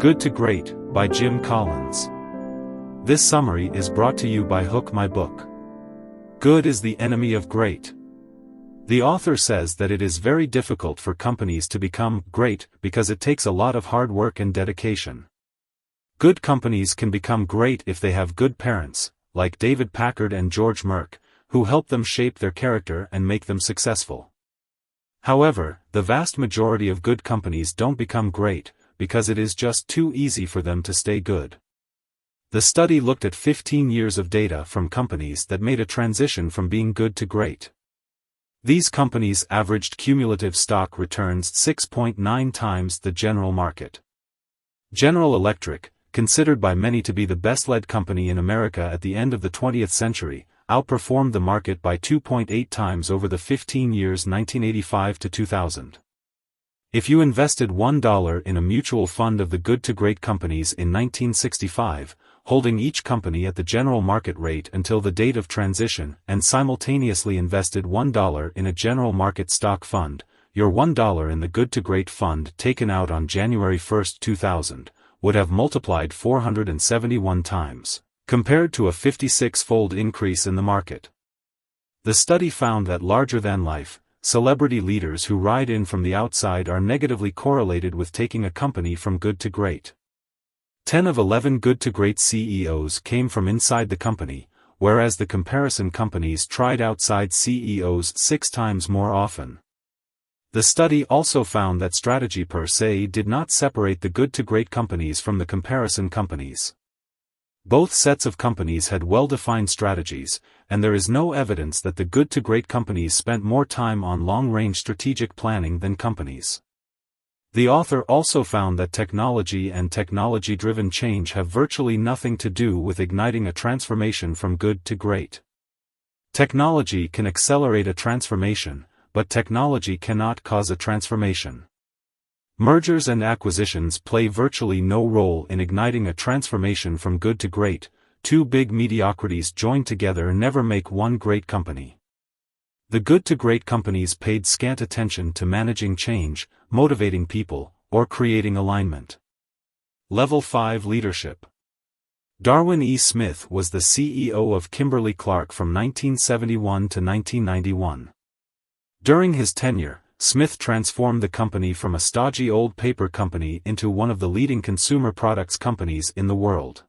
Good to Great, by Jim Collins. This summary is brought to you by Hook My Book. Good is the enemy of great. The author says that it is very difficult for companies to become great because it takes a lot of hard work and dedication. Good companies can become great if they have good parents, like David Packard and George Merck, who help them shape their character and make them successful. However, the vast majority of good companies don't become great, because it is just too easy for them to stay good. The study looked at 15 years of data from companies that made a transition from being good to great. These companies averaged cumulative stock returns 6.9 times the general market. General Electric, considered by many to be the best-led company in America at the end of the 20th century, outperformed the market by 2.8 times over the 15 years 1985 to 2000. If you invested $1 in a mutual fund of the good to great companies in 1965, holding each company at the general market rate until the date of transition, and simultaneously invested $1 in a general market stock fund, your $1 in the good to great fund taken out on January 1, 2000, would have multiplied 471 times, compared to a 56-fold increase in the market. The study found that larger-than-life, celebrity leaders who ride in from the outside are negatively correlated with taking a company from good to great. 10 of 11 good to great CEOs came from inside the company, whereas the comparison companies tried outside CEOs 6 times more often. The study also found that strategy per se did not separate the good to great companies from the comparison companies. Both sets of companies had well-defined strategies, and there is no evidence that the good to great companies spent more time on long-range strategic planning than companies. The author also found that technology and technology-driven change have virtually nothing to do with igniting a transformation from good to great. Technology can accelerate a transformation, but technology cannot cause a transformation. Mergers and acquisitions play virtually no role in igniting a transformation from good to great. Two big mediocrities joined together never make one great company. The good to great companies paid scant attention to managing change, motivating people, or creating alignment. Level 5 Leadership. Darwin E. Smith was the CEO of Kimberly-Clark from 1971 to 1991. During his tenure, Smith transformed the company from a stodgy old paper company into one of the leading consumer products companies in the world.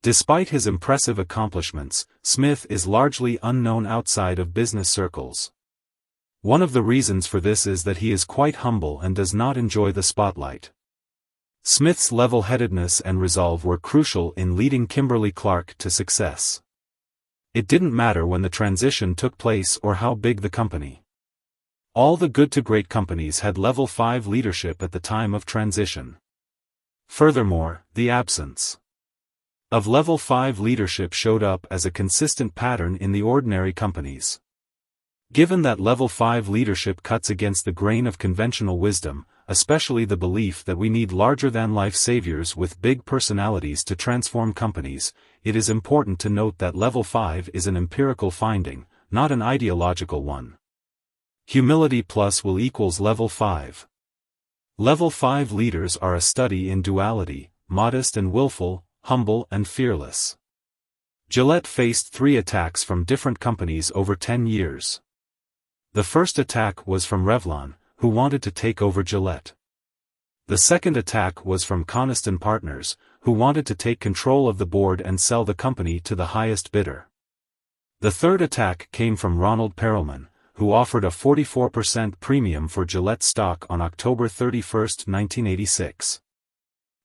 Despite his impressive accomplishments, Smith is largely unknown outside of business circles. One of the reasons for this is that he is quite humble and does not enjoy the spotlight. Smith's level-headedness and resolve were crucial in leading Kimberly-Clark to success. It didn't matter when the transition took place or how big the company. All the good to great companies had level 5 leadership at the time of transition. Furthermore, the absence of level 5 leadership showed up as a consistent pattern in the ordinary companies. Given that level 5 leadership cuts against the grain of conventional wisdom, especially the belief that we need larger-than-life saviors with big personalities to transform companies, it is important to note that level 5 is an empirical finding, not an ideological one. Humility plus will equals level 5. Level 5 leaders are a study in duality, modest and willful, humble and fearless. Gillette faced 3 attacks from different companies over 10 years. The first attack was from Revlon, who wanted to take over Gillette. The second attack was from Coniston Partners, who wanted to take control of the board and sell the company to the highest bidder. The third attack came from Ronald Perelman, who offered a 44% premium for Gillette stock on October 31, 1986.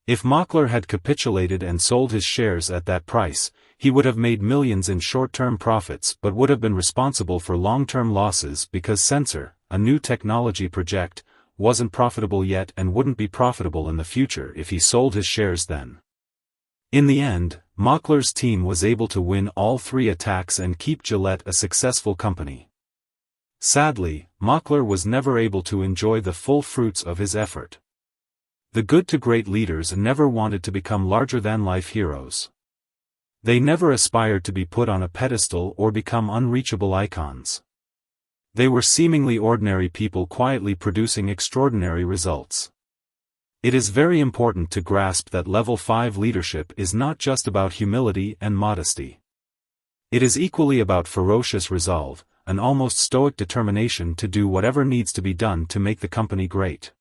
If Mockler had capitulated and sold his shares at that price, he would have made millions in short-term profits but would have been responsible for long-term losses because Sensor, a new technology project, wasn't profitable yet and wouldn't be profitable in the future if he sold his shares then. In the end, Mockler's team was able to win all 3 attacks and keep Gillette a successful company. Sadly, Mockler was never able to enjoy the full fruits of his effort. The good to great leaders never wanted to become larger-than-life heroes. They never aspired to be put on a pedestal or become unreachable icons. They were seemingly ordinary people quietly producing extraordinary results. It is very important to grasp that level 5 leadership is not just about humility and modesty. It is equally about ferocious resolve, an almost stoic determination to do whatever needs to be done to make the company great.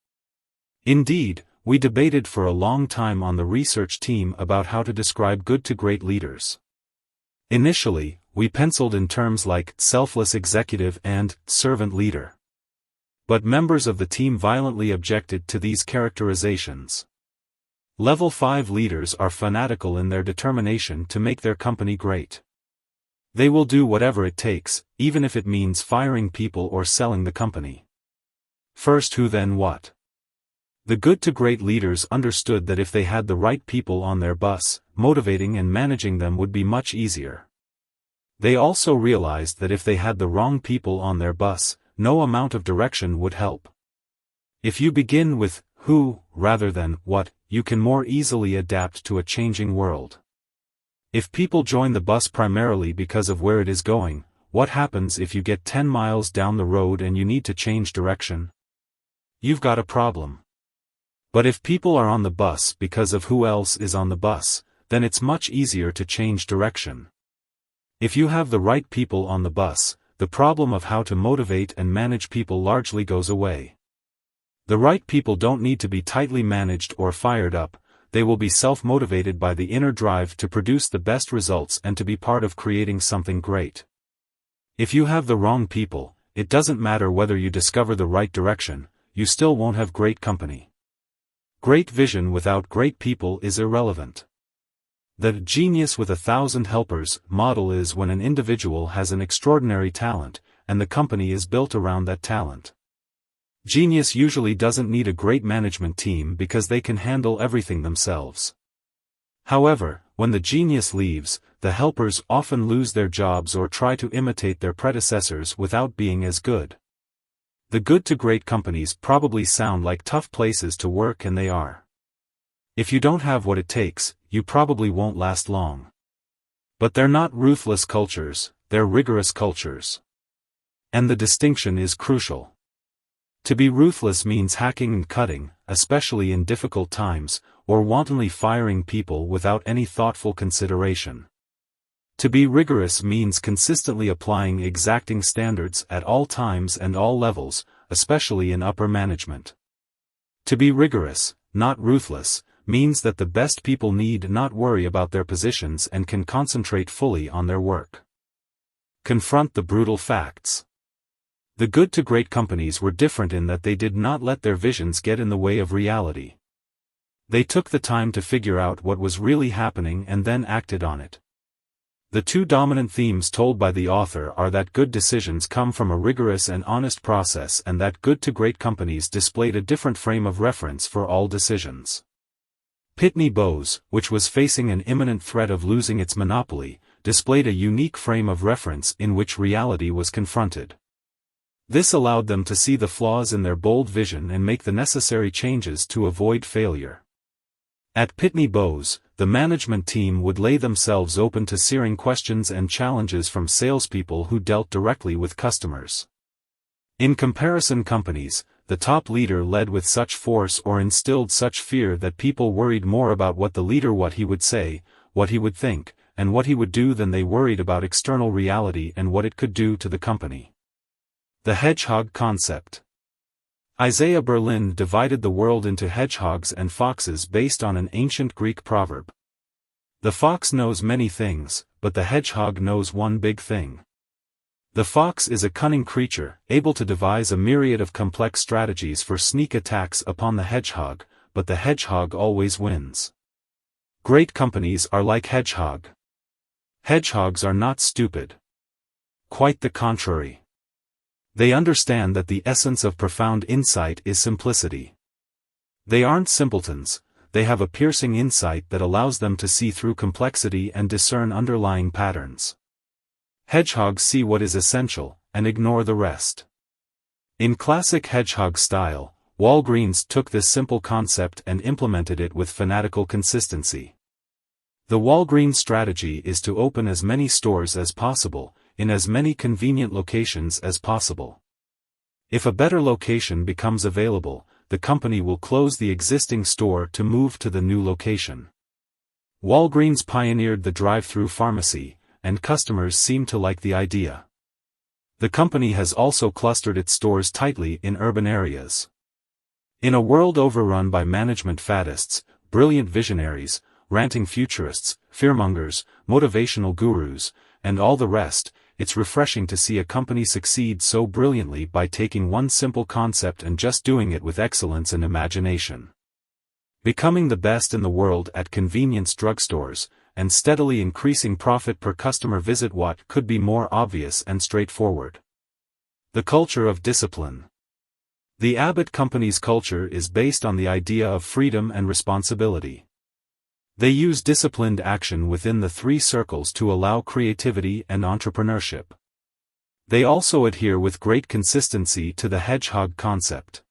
Indeed, we debated for a long time on the research team about how to describe good to great leaders. Initially, we penciled in terms like selfless executive and servant leader. But members of the team violently objected to these characterizations. Level 5 leaders are fanatical in their determination to make their company great. They will do whatever it takes, even if it means firing people or selling the company. First who then what? The good to great leaders understood that if they had the right people on their bus, motivating and managing them would be much easier. They also realized that if they had the wrong people on their bus, no amount of direction would help. If you begin with who, rather than what, you can more easily adapt to a changing world. If people join the bus primarily because of where it is going, what happens if you get 10 miles down the road and you need to change direction? You've got a problem. But if people are on the bus because of who else is on the bus, then it's much easier to change direction. If you have the right people on the bus, the problem of how to motivate and manage people largely goes away. The right people don't need to be tightly managed or fired up, they will be self-motivated by the inner drive to produce the best results and to be part of creating something great. If you have the wrong people, it doesn't matter whether you discover the right direction, you still won't have great company. Great vision without great people is irrelevant. The genius with 1,000 helpers model is when an individual has an extraordinary talent, and the company is built around that talent. Genius usually doesn't need a great management team because they can handle everything themselves. However, when the genius leaves, the helpers often lose their jobs or try to imitate their predecessors without being as good. The good to great companies probably sound like tough places to work, and they are. If you don't have what it takes, you probably won't last long. But they're not ruthless cultures, they're rigorous cultures. And the distinction is crucial. To be ruthless means hacking and cutting, especially in difficult times, or wantonly firing people without any thoughtful consideration. To be rigorous means consistently applying exacting standards at all times and all levels, especially in upper management. To be rigorous, not ruthless, means that the best people need not worry about their positions and can concentrate fully on their work. Confront the brutal facts. The good to great companies were different in that they did not let their visions get in the way of reality. They took the time to figure out what was really happening and then acted on it. The two dominant themes told by the author are that good decisions come from a rigorous and honest process, and that good to great companies displayed a different frame of reference for all decisions. Pitney Bowes, which was facing an imminent threat of losing its monopoly, displayed a unique frame of reference in which reality was confronted. This allowed them to see the flaws in their bold vision and make the necessary changes to avoid failure. At Pitney Bowes, the management team would lay themselves open to searing questions and challenges from salespeople who dealt directly with customers. In comparison companies, the top leader led with such force or instilled such fear that people worried more about what the leader what he would say, what he would think, and what he would do than they worried about external reality and what it could do to the company. The hedgehog concept. Isaiah Berlin divided the world into hedgehogs and foxes based on an ancient Greek proverb. The fox knows many things, but the hedgehog knows one big thing. The fox is a cunning creature, able to devise a myriad of complex strategies for sneak attacks upon the hedgehog, but the hedgehog always wins. Great companies are like hedgehog. Hedgehogs are not stupid. Quite the contrary. They understand that the essence of profound insight is simplicity. They aren't simpletons, they have a piercing insight that allows them to see through complexity and discern underlying patterns. Hedgehogs see what is essential, and ignore the rest. In classic hedgehog style, Walgreens took this simple concept and implemented it with fanatical consistency. The Walgreens strategy is to open as many stores as possible, in as many convenient locations as possible. If a better location becomes available, the company will close the existing store to move to the new location. Walgreens pioneered the drive-through pharmacy, and customers seem to like the idea. The company has also clustered its stores tightly in urban areas. In a world overrun by management faddists, brilliant visionaries, ranting futurists, fearmongers, motivational gurus, and all the rest, it's refreshing to see a company succeed so brilliantly by taking one simple concept and just doing it with excellence and imagination. Becoming the best in the world at convenience drugstores, and steadily increasing profit per customer visit. What could be more obvious and straightforward? The culture of discipline. The Abbott Company's culture is based on the idea of freedom and responsibility. They use disciplined action within the three circles to allow creativity and entrepreneurship. They also adhere with great consistency to the hedgehog concept.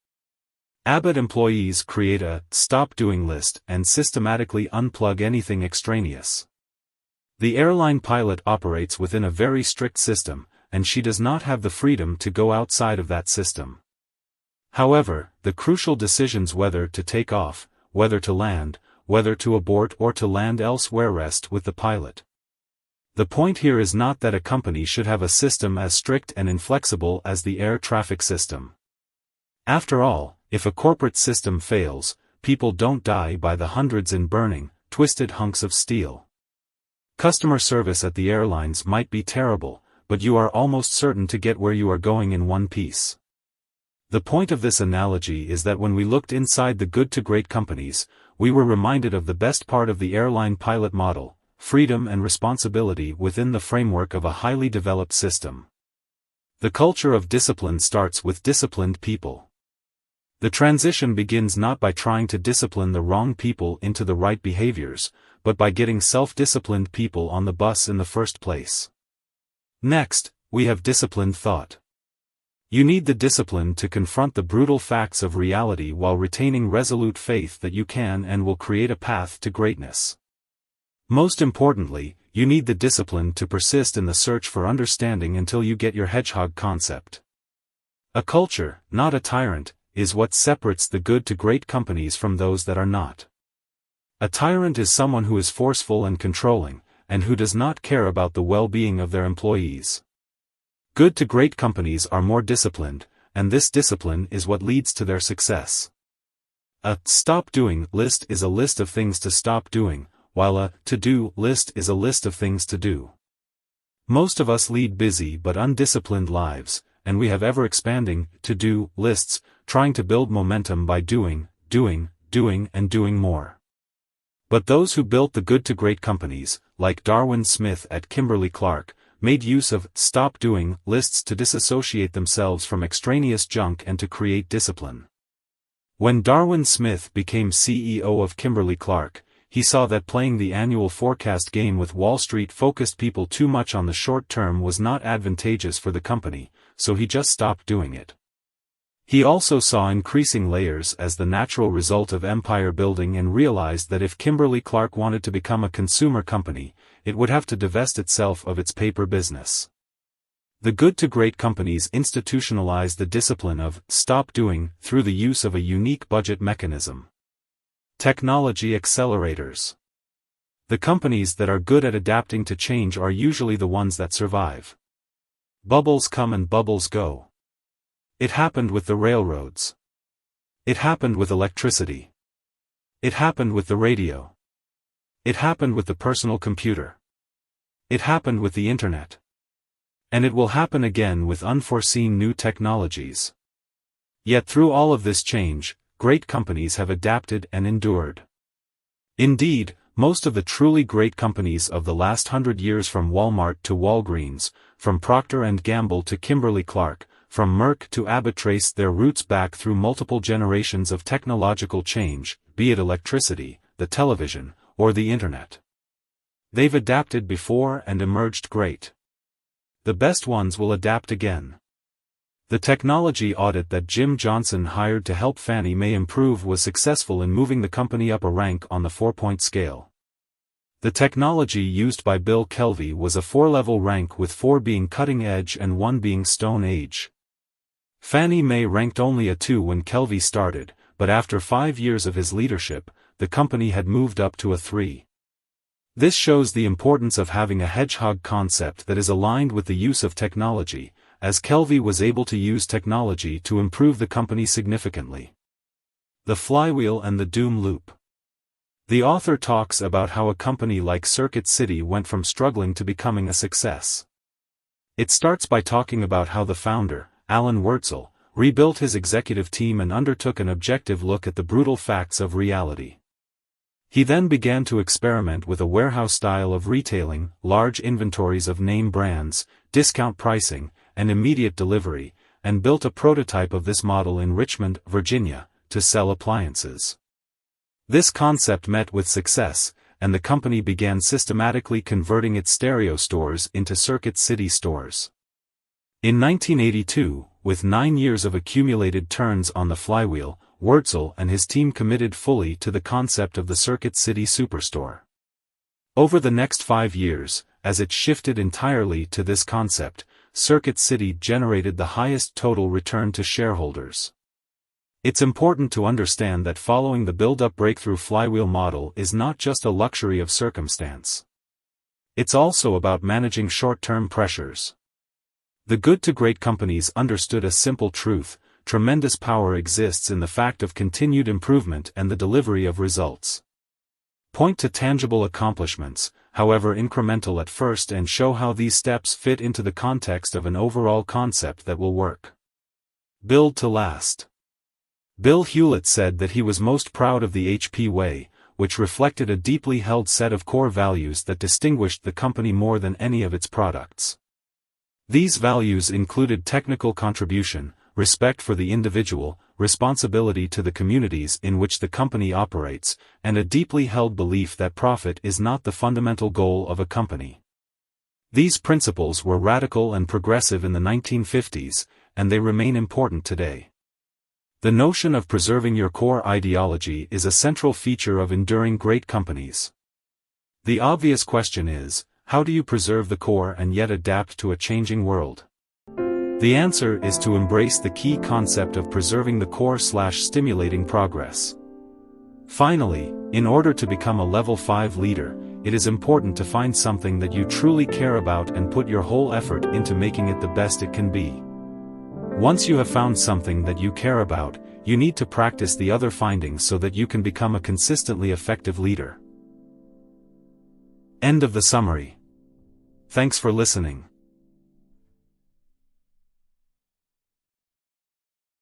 Abbott employees create a "stop doing" list and systematically unplug anything extraneous. The airline pilot operates within a very strict system, and she does not have the freedom to go outside of that system. However, the crucial decisions whether to take off, whether to land, whether to abort or to land elsewhere rest with the pilot. The point here is not that a company should have a system as strict and inflexible as the air traffic system. After all, if a corporate system fails, people don't die by the hundreds in burning, twisted hunks of steel. Customer service at the airlines might be terrible, but you are almost certain to get where you are going in one piece. The point of this analogy is that when we looked inside the good to great companies, we were reminded of the best part of the airline pilot model: freedom and responsibility within the framework of a highly developed system. The culture of discipline starts with disciplined people. The transition begins not by trying to discipline the wrong people into the right behaviors, but by getting self-disciplined people on the bus in the first place. Next, we have disciplined thought. You need the discipline to confront the brutal facts of reality while retaining resolute faith that you can and will create a path to greatness. Most importantly, you need the discipline to persist in the search for understanding until you get your hedgehog concept. A culture, not a tyrant, is what separates the good to great companies from those that are not. A tyrant is someone who is forceful and controlling, and who does not care about the well-being of their employees. Good to great companies are more disciplined, and this discipline is what leads to their success. A "stop doing" list is a list of things to stop doing, while a "to-do" list is a list of things to do. Most of us lead busy but undisciplined lives, and we have ever-expanding to-do lists, trying to build momentum by doing, and doing more. But those who built the good to great companies, like Darwin Smith at Kimberly-Clark, made use of "stop doing" lists to disassociate themselves from extraneous junk and to create discipline. When Darwin Smith became CEO of Kimberly-Clark, he saw that playing the annual forecast game with Wall Street-focused people too much on the short term was not advantageous for the company, so he just stopped doing it. He also saw increasing layers as the natural result of empire building and realized that if Kimberly-Clark wanted to become a consumer company, it would have to divest itself of its paper business. The good to great companies institutionalized the discipline of "stop doing" through the use of a unique budget mechanism. Technology accelerators. The companies that are good at adapting to change are usually the ones that survive. Bubbles come and bubbles go. It happened with the railroads. It happened with electricity. It happened with the radio. It happened with the personal computer. It happened with the internet. And it will happen again with unforeseen new technologies. Yet through all of this change, great companies have adapted and endured. Indeed, most of the truly great companies of the last 100 years, from Walmart to Walgreens, from Procter & Gamble to Kimberly-Clark, from Merck to Abbott, trace their roots back through multiple generations of technological change, be it electricity, the television, or the internet. They've adapted before and emerged great. The best ones will adapt again. The technology audit that Jim Johnson hired to help Fannie Mae improve was successful in moving the company up a rank on the 4-point scale. The technology used by Bill Kelvey was a 4-level rank, with 4 being cutting edge and 1 being stone age. Fannie Mae ranked only a 2 when Kelvey started, but after 5 years of his leadership, the company had moved up to a 3. This shows the importance of having a hedgehog concept that is aligned with the use of technology, as Kelvey was able to use technology to improve the company significantly. The flywheel and the doom loop. The author talks about how a company like Circuit City went from struggling to becoming a success. It starts by talking about how the founder, Alan Wurtzel, rebuilt his executive team and undertook an objective look at the brutal facts of reality. He then began to experiment with a warehouse style of retailing, large inventories of name brands, discount pricing, and immediate delivery, and built a prototype of this model in Richmond, Virginia, to sell appliances. This concept met with success, and the company began systematically converting its stereo stores into Circuit City stores. In 1982, with 9 years of accumulated turns on the flywheel, Wurtzel and his team committed fully to the concept of the Circuit City Superstore. Over the next 5 years, as it shifted entirely to this concept, Circuit City generated the highest total return to shareholders. It's important to understand that following the build-up breakthrough flywheel model is not just a luxury of circumstance. It's also about managing short-term pressures. The good to great companies understood a simple truth: tremendous power exists in the fact of continued improvement and the delivery of results. Point to tangible accomplishments, however incremental at first, and show how these steps fit into the context of an overall concept that will work. Build to last. Bill Hewlett said that he was most proud of the HP way, which reflected a deeply held set of core values that distinguished the company more than any of its products. These values included technical contribution, respect for the individual, responsibility to the communities in which the company operates, and a deeply held belief that profit is not the fundamental goal of a company. These principles were radical and progressive in the 1950s, and they remain important today. The notion of preserving your core ideology is a central feature of enduring great companies. The obvious question is, how do you preserve the core and yet adapt to a changing world? The answer is to embrace the key concept of preserving the core/stimulating progress. Finally, in order to become a level 5 leader, it is important to find something that you truly care about and put your whole effort into making it the best it can be. Once you have found something that you care about, you need to practice the other findings so that you can become a consistently effective leader. End of the summary. Thanks for listening.